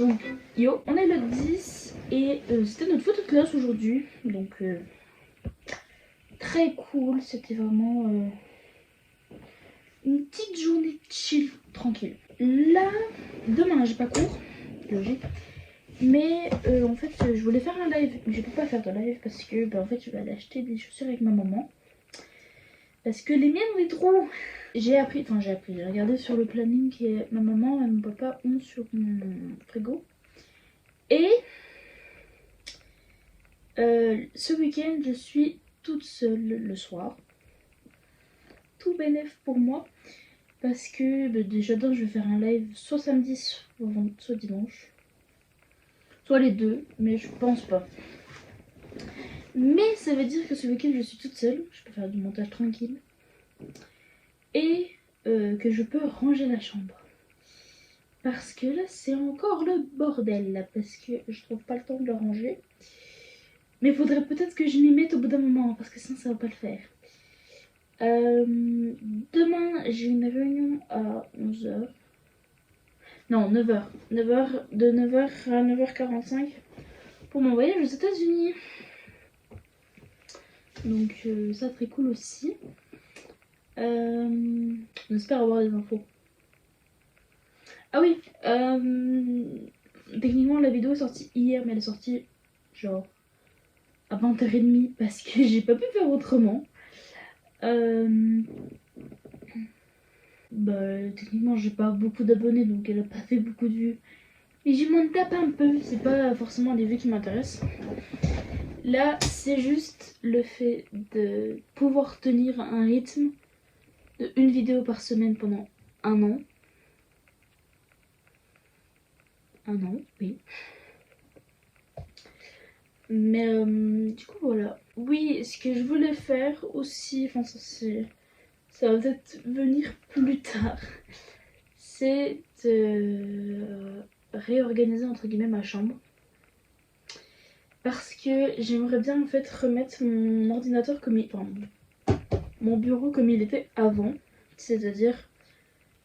Donc yo, on est le 10 et c'était notre photo de classe aujourd'hui. Donc très cool, c'était vraiment une petite journée chill, tranquille. Là, demain j'ai pas cours, logique. Mais en fait je voulais faire un live, mais je peux pas faire de live parce que en fait je vais aller acheter des chaussures avec ma maman. Parce que les miennes ont des trous. J'ai regardé sur le planning et ma maman et mon papa ont sur mon frigo. Et ce week-end je suis toute seule le soir. Tout bénef pour moi. Parce que déjà je vais faire un live soit samedi, soit dimanche. Soit les deux, mais je pense pas. Mais ça veut dire que ce week-end je suis toute seule. Je peux faire du montage tranquille. Et que je peux ranger la chambre. Parce que là c'est encore le bordel là. Parce que je trouve pas le temps de le ranger. Mais il faudrait peut-être que je m'y mette au bout d'un moment. Parce que sinon ça va pas le faire. Demain j'ai une réunion à 11h. Non, 9h. De 9h à 9h45 pour mon voyage aux États-Unis. Donc ça très cool aussi. On espère avoir des infos. Ah oui, techniquement la vidéo est sortie hier, mais elle est sortie genre à 20h30 parce que j'ai pas pu faire autrement. Techniquement j'ai pas beaucoup d'abonnés donc elle a pas fait beaucoup de vues. Et je m'en tape un peu, c'est pas forcément les vues qui m'intéressent. Là c'est juste le fait de pouvoir tenir un rythme de une vidéo par semaine pendant un an. Un an, oui. Mais du coup voilà. Oui, ce que je voulais faire aussi, enfin ça va peut-être venir plus tard, c'est de réorganiser entre guillemets ma chambre. Parce que j'aimerais bien en fait remettre mon ordinateur comme il... Enfin, mon bureau comme il était avant. C'est-à-dire,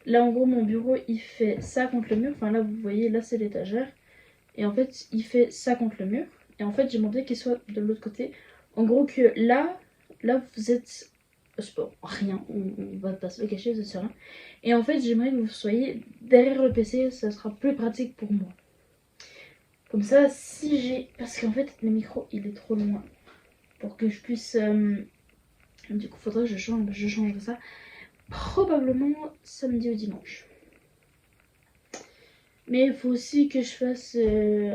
là en gros mon bureau il fait ça contre le mur. Enfin là vous voyez, là c'est l'étagère. Et en fait il fait ça contre le mur. Et en fait j'aimerais bien qu'il soit de l'autre côté. En gros que là vous êtes... rien, on va pas se le cacher, vous êtes sur rien. Et en fait j'aimerais que vous soyez derrière le PC, ça sera plus pratique pour moi. Comme ça si j'ai... Parce qu'en fait le micro il est trop loin pour que je puisse... Du coup faudrait que je changerai ça. Probablement samedi ou dimanche. Mais il faut aussi que je fasse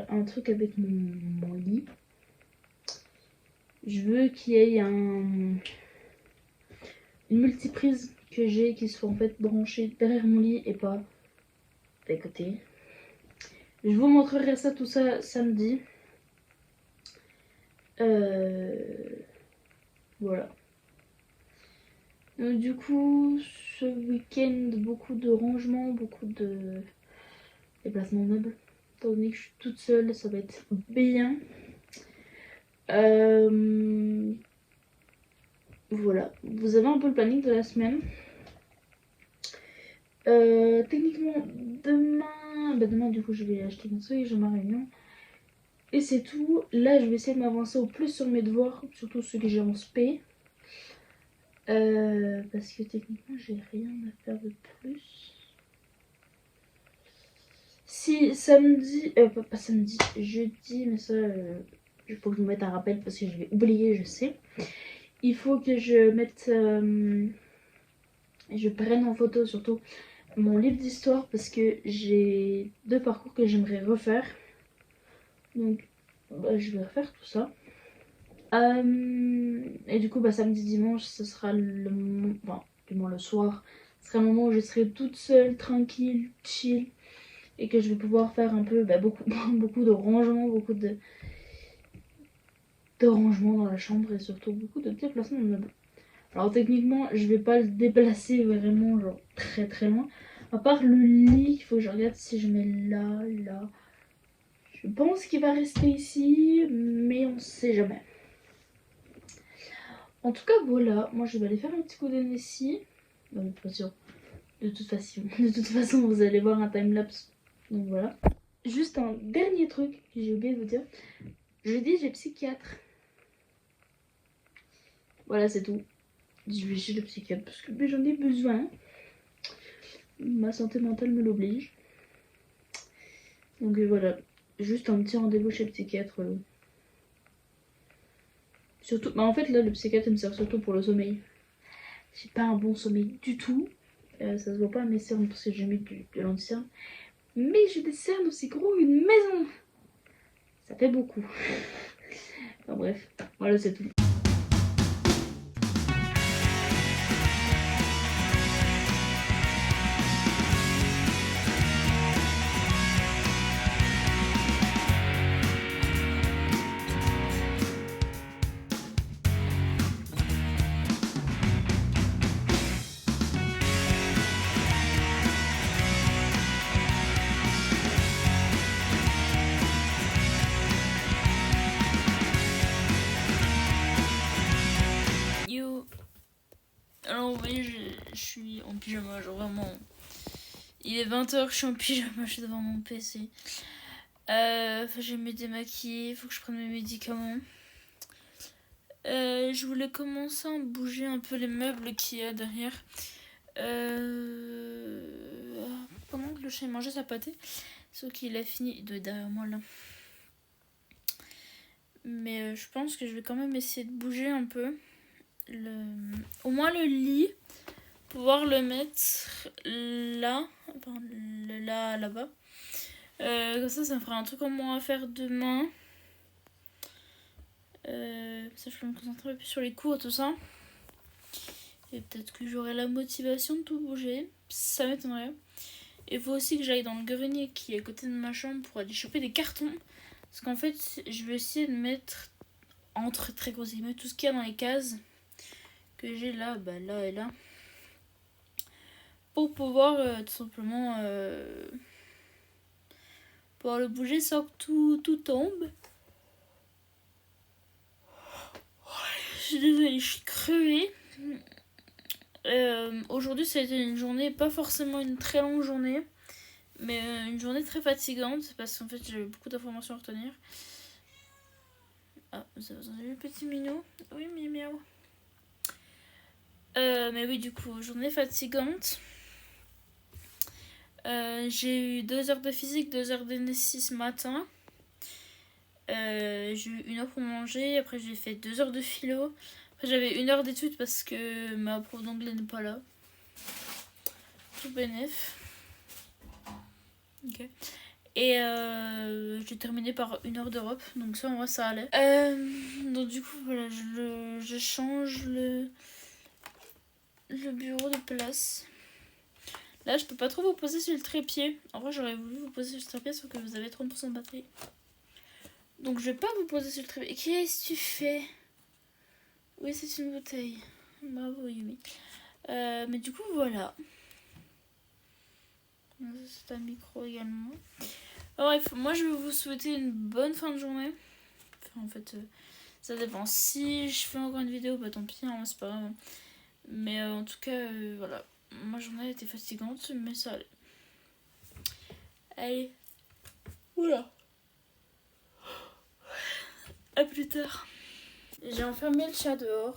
un truc avec mon lit. Je veux qu'il y ait une multiprise que j'ai qui soit en fait branchée derrière mon lit et pas à côté. Je vous montrerai ça tout ça samedi. Voilà. Donc, du coup, ce week-end, beaucoup de rangements, beaucoup de déplacements meubles. Étant donné que je suis toute seule, ça va être bien. Voilà, vous avez un peu le planning de la semaine. Techniquement, demain du coup je vais acheter mon truc, j'ai ma réunion. Et c'est tout. Là je vais essayer de m'avancer au plus sur mes devoirs, surtout ceux que j'ai en spé. Parce que techniquement j'ai rien à faire de plus. Si samedi, pas samedi, jeudi, mais ça, il faut que je me mette un rappel parce que je vais oublier, je sais. Il faut que je mette, je prenne en photo surtout mon livre d'histoire parce que j'ai 2 parcours que j'aimerais refaire. Donc, je vais refaire tout ça. Et du coup, samedi, dimanche, ce sera le moment, enfin, du moins le soir, ce sera le moment où je serai toute seule, tranquille, chill. Et que je vais pouvoir faire un peu beaucoup de rangements, beaucoup de rangements dans la chambre et surtout beaucoup de déplacements de meubles. Alors techniquement je vais pas le déplacer vraiment genre très très loin. À part le lit, il faut que je regarde si je mets là. Je pense qu'il va rester ici, mais on sait jamais. En tout cas voilà, moi je vais aller faire un petit coup de ici. De toute façon vous allez voir un timelapse. Donc voilà. juste un dernier truc que j'ai oublié de vous dire. Jeudi, j'ai psychiatre. Voilà, c'est tout. Je vais chez le psychiatre parce que j'en ai besoin. Ma santé mentale me l'oblige. Donc voilà, juste un petit rendez-vous chez le psychiatre. Surtout, bah en fait là le psychiatre me sert surtout pour le sommeil. J'ai pas un bon sommeil du tout. Ça se voit pas à mes cernes parce que j'ai mis de l'anti-cerne. Mais j'ai des cernes aussi gros qu'une maison. Ça fait beaucoup. Enfin bref, voilà c'est tout. Yo. Alors oui, je suis en pyjama, genre vraiment. Il est 20h, je suis en pyjama, je suis devant mon PC. Je vais me démaquiller, il faut que je prenne mes médicaments. Je voulais commencer à bouger un peu les meubles qu'il y a derrière. Pendant que le chien mangeait sa pâtée. Sauf qu'il a fini de derrière moi là. Mais je pense que je vais quand même essayer de bouger un peu. Au moins le lit. Pouvoir le mettre là. Enfin, là-bas. Comme ça me fera un truc en moins à faire demain. Ça, je peux me concentrer un peu plus sur les cours, tout ça. Et peut-être que j'aurai la motivation de tout bouger. Ça m'étonnerait. Il faut aussi que j'aille dans le grenier qui est à côté de ma chambre pour aller choper des cartons. Parce qu'en fait, je vais essayer de mettre entre très gros guillemets tout ce qu'il y a dans les cases que j'ai là, là et là. Pour pouvoir tout simplement pouvoir le bouger sans que tout tombe. Je suis désolée, je suis crevée. Aujourd'hui, ça a été une journée, pas forcément une très longue journée, mais une journée très fatigante parce qu'en fait, j'ai beaucoup d'informations à retenir. Ah, vous avez entendu le petit minou? Oui, miaou. Mais oui, du coup, journée fatigante. J'ai eu 2 heures de physique, 2 heures d'NSI ce matin. J'ai eu 1 heure pour manger, après j'ai fait 2 heures de philo. Après j'avais 1 heure d'études parce que ma prof d'anglais n'est pas là. Tout bénef. Ok. Et j'ai terminé par 1 heure d'Europe, donc ça en vrai ça allait. Donc du coup voilà, je change le bureau de place. Là je peux pas trop vous poser sur le trépied. En vrai j'aurais voulu vous poser sur le trépied sauf que vous avez 30% de batterie. Donc je vais pas vous poser sur le trépied. Qu'est-ce que tu fais? Oui, c'est une bouteille. Bravo Yumi. Mais du coup voilà. C'est un micro également. Bref, moi je vais vous souhaiter une bonne fin de journée. Enfin, en fait, ça dépend. Si je fais encore une vidéo, bah tant pis, hein, c'est pas grave. Mais en tout cas, voilà. Ma journée était fatigante, mais ça allait. Allez. Oula. À plus tard. J'ai enfermé le chat dehors.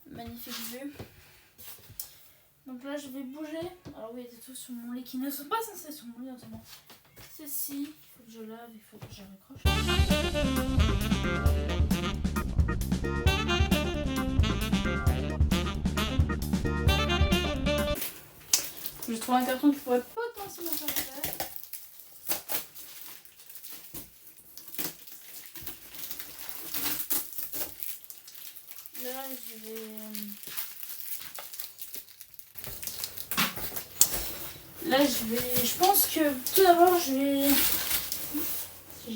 Magnifique vue. Donc là, je vais bouger. Alors oui, il y a des trucs sur mon lit qui ne sont pas censés sur mon lit, notamment. Ceci, il faut que je lave, il faut que je raccroche. Je trouve un carton qui pourrait potentiellement faire l'affaire. Là, je vais... Je pense que tout d'abord, j'ai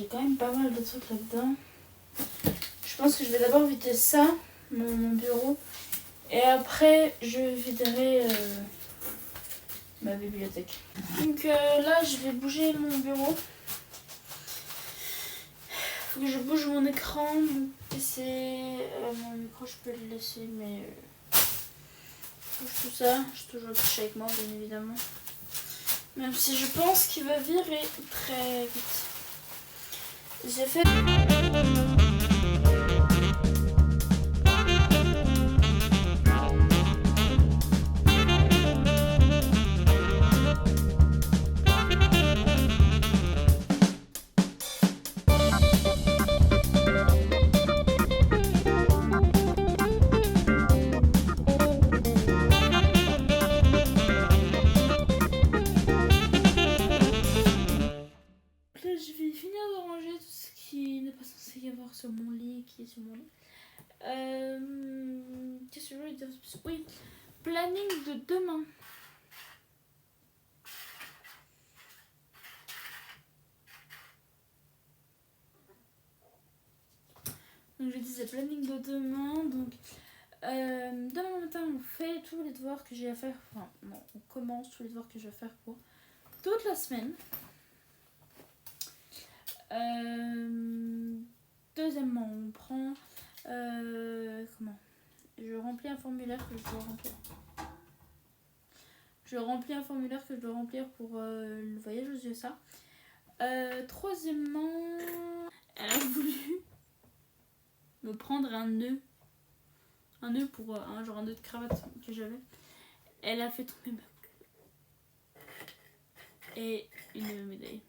quand même pas mal de trucs là-dedans. Je pense que je vais d'abord vider ça, mon bureau. Et après, je viderai ma bibliothèque. Donc là, je vais bouger mon bureau. Faut que je bouge mon écran, mon PC, mon micro, je peux le laisser, mais bouge tout ça. J'ai toujours le fichier avec moi, bien évidemment. Même si je pense qu'il va virer très vite. J'ai fait... Là, je vais finir de ranger tout ce qui n'est pas censé y avoir sur mon lit, qui est sur mon lit. Qu'est-ce que je voulais dire? Oui, planning de demain. Donc je disais planning de demain. Donc demain matin, on fait tous les devoirs que j'ai à faire. Enfin, non, on commence tous les devoirs que j'ai à faire pour toute la semaine. Deuxièmement, on prend... comment? Je remplis un formulaire que je dois remplir. Je remplis un formulaire que je dois remplir pour le voyage aux USA. Troisièmement, elle a voulu me prendre un nœud. Un nœud pour genre un nœud de cravate que j'avais. Elle a fait tomber ma queue. Et une médaille.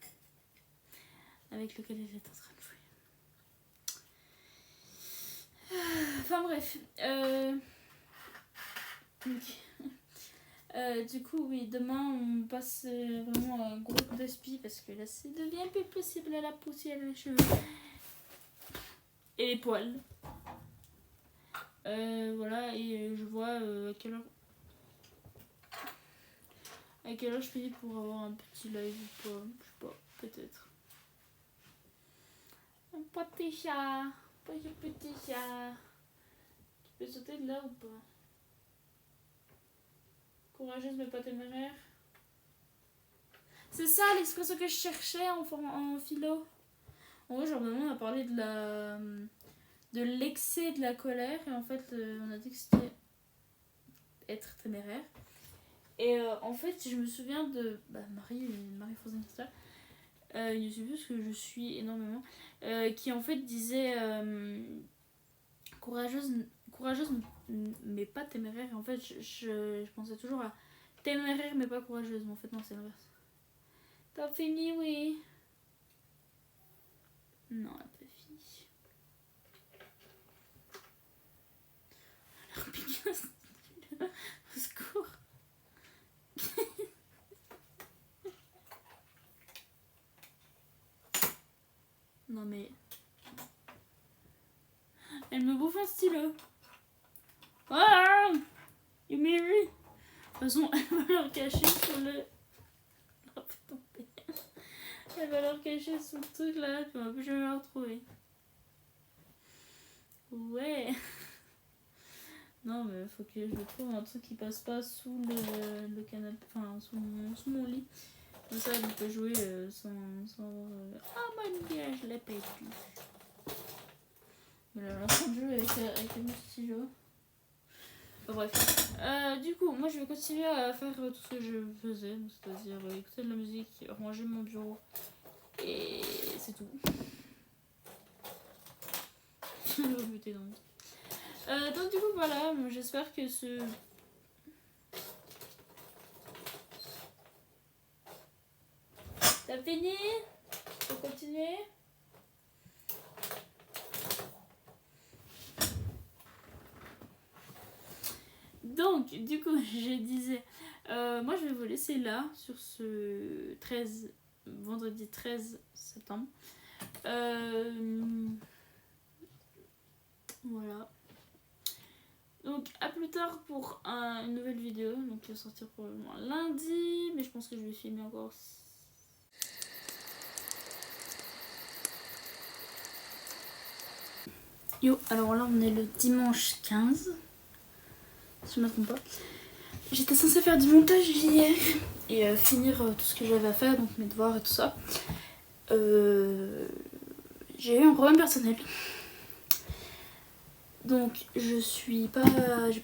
Avec lequel elle est en train de jouer. Enfin bref. Du coup, oui, demain on passe vraiment un gros coup d'aspi parce que là ça devient plus possible à la poussière les cheveux et les poils. Voilà, et je vois à quelle heure je finis pour avoir un petit live ou pas, je sais pas, peut-être. Un petit chat, petit chat. Tu peux sauter de là ou pas? Courageuse mais pas téméraire. C'est ça l'expression que je cherchais en philo. En vrai, genre, on a parlé de l'excès de la colère et en fait, on a dit que c'était être téméraire. Et en fait, je me souviens de Marie-Frozen une youtubeuse que je suis énormément, qui en fait disait courageuse mais pas téméraire. Et en fait, je pensais toujours à téméraire mais pas courageuse, mais en fait non, c'est l'inverse. T'as fini? Oui. Non, elle n'a pas fini. Alors, Picasso, au secours. Non mais... Elle me bouffe un stylo. Ah, you me. De toute façon, elle va leur cacher sur le... Elle va leur cacher sous le truc là, tu vas plus jamais la retrouver. Ouais. Non mais faut que je trouve un truc qui passe pas sous le canapé, enfin sous mon lit. Comme ça elle peut jouer sans ah mon dieu, je l'ai perdu. Mais là, elle est en train de jouer avec le stylo. Enfin, bref. Du coup, moi je vais continuer à faire tout ce que je faisais, c'est-à-dire écouter de la musique, ranger mon bureau. Et c'est tout. Je vais rebuter donc du coup voilà, j'espère que ce... T'as fini? Faut continuer? Donc du coup je disais, moi je vais vous laisser là sur ce vendredi 13 septembre. Voilà. Donc à plus tard pour une nouvelle vidéo, donc qui va sortir probablement lundi, mais je pense que je vais filmer encore. Yo, alors là on est le dimanche 15, si je ne me trompe pas. J'étais censée faire du montage hier et finir tout ce que j'avais à faire, donc mes devoirs et tout ça. J'ai eu un problème personnel. Donc j'ai pas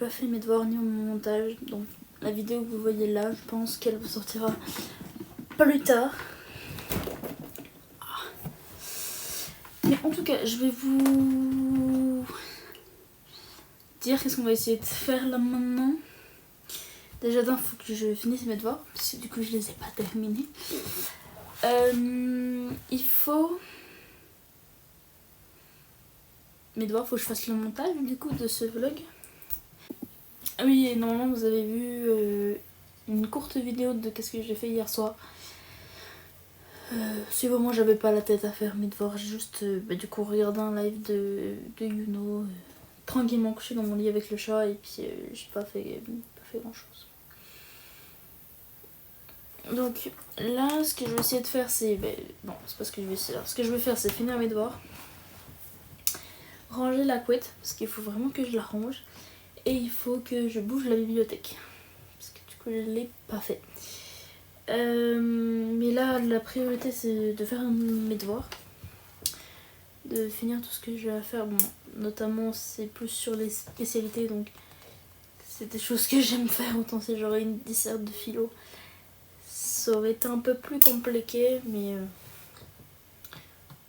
fait mes devoirs ni mon montage. Donc la vidéo que vous voyez là, je pense qu'elle vous sortira plus tard. Mais en tout cas, je vais vous dire qu'est-ce qu'on va essayer de faire là maintenant. Déjà il faut que je finisse mes devoirs, parce que du coup je les ai pas terminés. Il faut... Mes devoirs, faut que je fasse le montage du coup de ce vlog. Ah oui, et normalement vous avez vu une courte vidéo de qu'est-ce que j'ai fait hier soir. Si vraiment j'avais pas la tête à faire mes devoirs, j'ai juste du coup regardé un live de Yuno, tranquillement couché dans mon lit avec le chat, et puis j'ai pas fait grand chose. Donc là, ce que je vais essayer de faire, c'est... non, c'est pas ce que je vais essayer. Ce que je vais faire, c'est finir mes devoirs, ranger la couette, parce qu'il faut vraiment que je la range, et il faut que je bouge la bibliothèque, parce que du coup je l'ai pas fait. Mais là, la priorité, c'est de faire mes devoirs, de finir tout ce que j'ai à faire. Bon, notamment, c'est plus sur les spécialités, donc c'est des choses que j'aime faire. Autant si j'aurais une disserte de philo, ça aurait été un peu plus compliqué, mais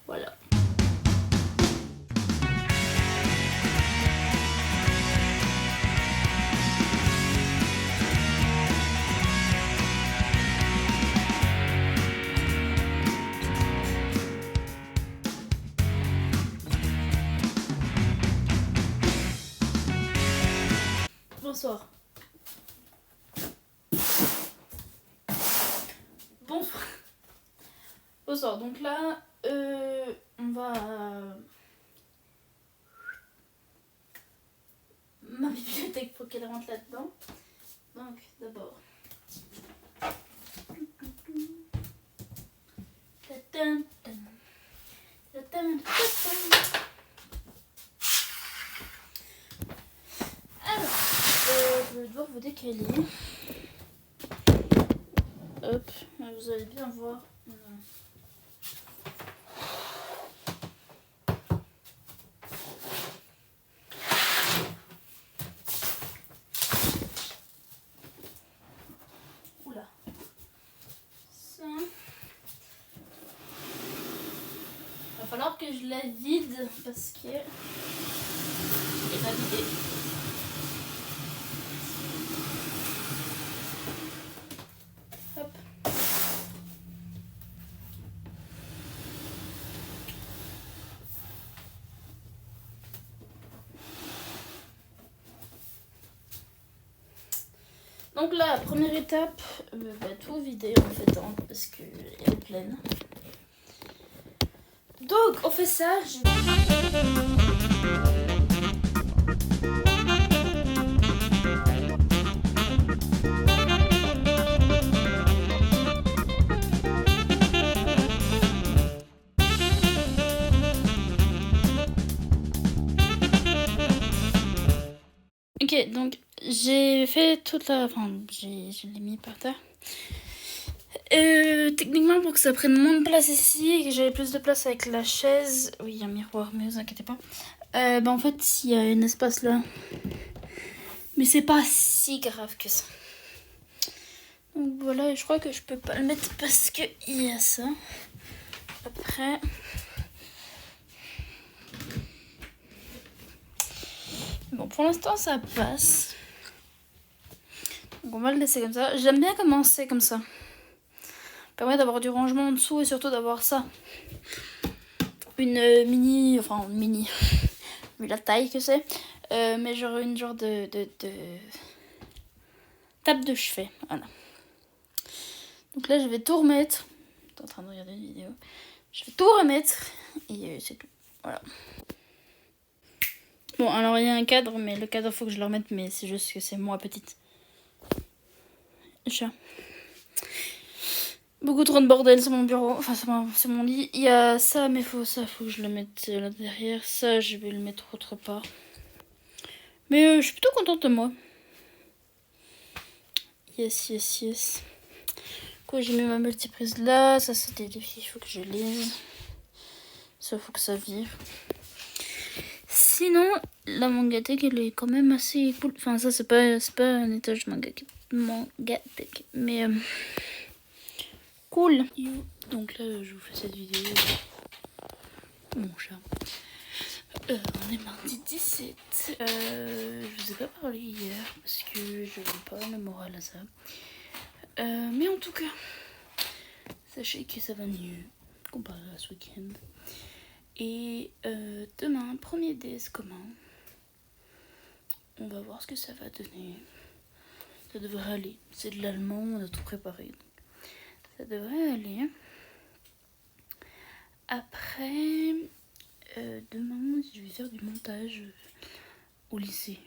voilà. Bonsoir. Bonsoir. Bonsoir. Donc là, on va... ma bibliothèque pour qu'elle rentre là-dedans. Donc d'abord... Alors, je vais devoir vous décaler. Hop, vous allez bien voir. Oula. Ça. Va falloir que je la vide parce que elle est pas vidée. Hop. Donc là, première étape, tout vider en fait, hein, parce qu'elle est pleine. Donc on fait ça. Ok, donc j'ai fait toute la... Enfin, je l'ai mis par terre. Techniquement, pour que ça prenne moins de place ici et que j'avais plus de place avec la chaise... Oui, il y a un miroir, mais vous inquiétez pas. En fait, il y a un espace là. Mais c'est pas si grave que ça. Donc voilà, je crois que je peux pas le mettre parce que il y a ça. Après... Bon, pour l'instant, ça passe. Donc on va le laisser comme ça. J'aime bien commencer comme ça. Ça permet d'avoir du rangement en dessous et surtout d'avoir ça. Une mini... Enfin, mini... Vu la taille que c'est. Mais genre une genre de table de chevet. Voilà. Donc là, je vais tout remettre. T'es en train de regarder une vidéo. Je vais tout remettre. Et c'est tout. Voilà. Bon, alors il y a un cadre, mais le cadre, faut que je le remette. Mais c'est juste que c'est moi petite. Chat. Beaucoup trop de bordel sur mon bureau. Enfin, c'est mon lit. Il y a ça, mais faut que je le mette là derrière. Ça, je vais le mettre autre part. Mais je suis plutôt contente de moi. Yes. Quoi, j'ai mis ma multiprise là. Ça, c'est des défis. Il faut que je lise. Ça, faut que ça vive. Sinon, la Mangatech, elle est quand même assez cool. Enfin, ça, c'est pas un étage Mangatech. Mais Cool. Donc là, je vous fais cette vidéo. Mon chat. On est mardi 17. Je vous ai pas parlé hier parce que je n'avais pas le moral à ça. Mais en tout cas, sachez que ça va mieux comparé à ce week-end. Et demain, premier DS commun. On va voir ce que ça va donner. Ça devrait aller. C'est de l'allemand, on a tout préparé. Donc ça devrait aller. Après, demain, je vais faire du montage au lycée.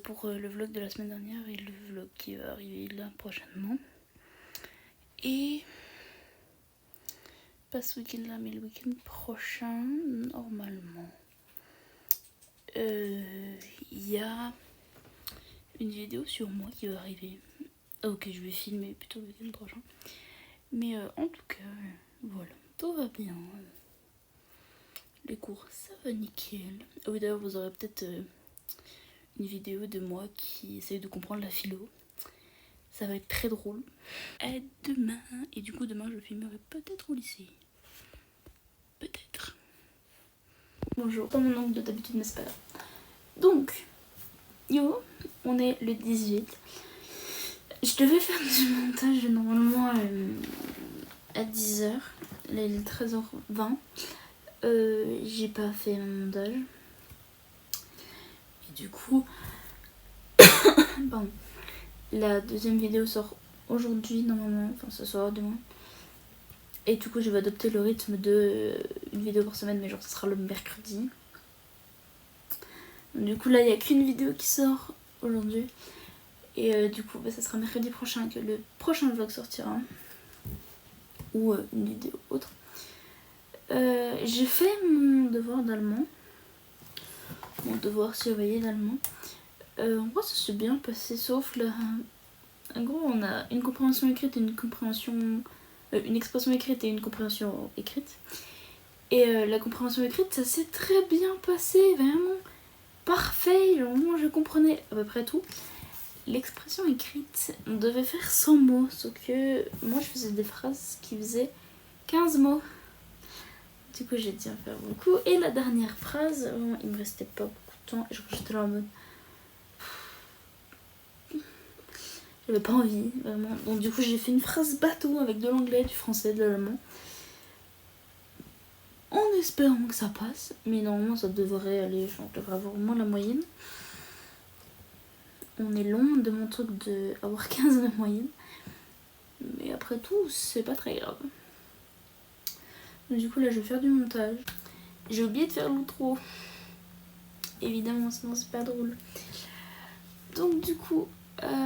Pour le vlog de la semaine dernière et le vlog qui va arriver là prochainement. Et pas ce week-end là, mais le week-end prochain, normalement, il y a une vidéo sur moi qui va arriver. Ok, je vais filmer plutôt le week-end prochain. Mais en tout cas, voilà, tout va bien. Les cours, ça va nickel. Ah oui, d'ailleurs, vous aurez peut-être une vidéo de moi qui essaye de comprendre la philo. Ça va être très drôle. Et demain, et du coup, demain, je filmerai peut-être au lycée. Peut-être. Bonjour, pas mon oncle de d'habitude, mais c'est pas grave. Donc, yo, on est le 18. Je devais faire du montage normalement à 10h. Là, il est 13h20. J'ai pas fait mon montage. Et du coup, pardon, la deuxième vidéo sort aujourd'hui normalement, enfin ce soir, demain. Et du coup, je vais adopter le rythme de une vidéo par semaine, mais genre, ce sera le mercredi. Donc, du coup, là, il n'y a qu'une vidéo qui sort aujourd'hui. Et du coup, ça sera mercredi prochain que le prochain vlog sortira. Ou une vidéo autre. J'ai fait mon devoir d'allemand. Mon devoir surveillé d'allemand. En gros, ça s'est bien passé, sauf là. En gros, on a une compréhension écrite et une compréhension. Une expression écrite et une compréhension écrite. Et la compréhension écrite, ça s'est très bien passé, vraiment parfait. Genre, moi, je comprenais à peu près tout. L'expression écrite, on devait faire 100 mots, sauf que moi, je faisais des phrases qui faisaient 15 mots. Du coup, j'ai dû en faire beaucoup. Et la dernière phrase, vraiment, il me restait pas beaucoup de temps. Et j'étais là en mode. J'avais pas envie, vraiment. Donc, du coup, j'ai fait une phrase bateau avec de l'anglais, du français, de l'allemand. En espérant que ça passe. Mais normalement, ça devrait aller. Genre, je devrais avoir au moins la moyenne. On est loin de mon truc d'avoir 15 de moyenne. Mais après tout, c'est pas très grave. Donc, du coup, là, je vais faire du montage. J'ai oublié de faire l'outro. Évidemment, sinon c'est pas drôle. Donc, du coup,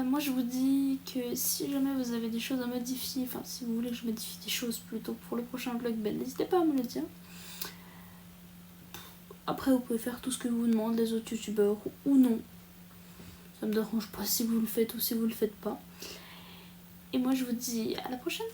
moi, je vous dis que si jamais vous avez des choses à modifier, enfin, si vous voulez que je modifie des choses plutôt pour le prochain vlog, ben, n'hésitez pas à me le dire. Après, vous pouvez faire tout ce que vous demandent les autres youtubeurs ou non. Ça me dérange pas si vous le faites ou si vous le faites pas. Et moi, je vous dis à la prochaine.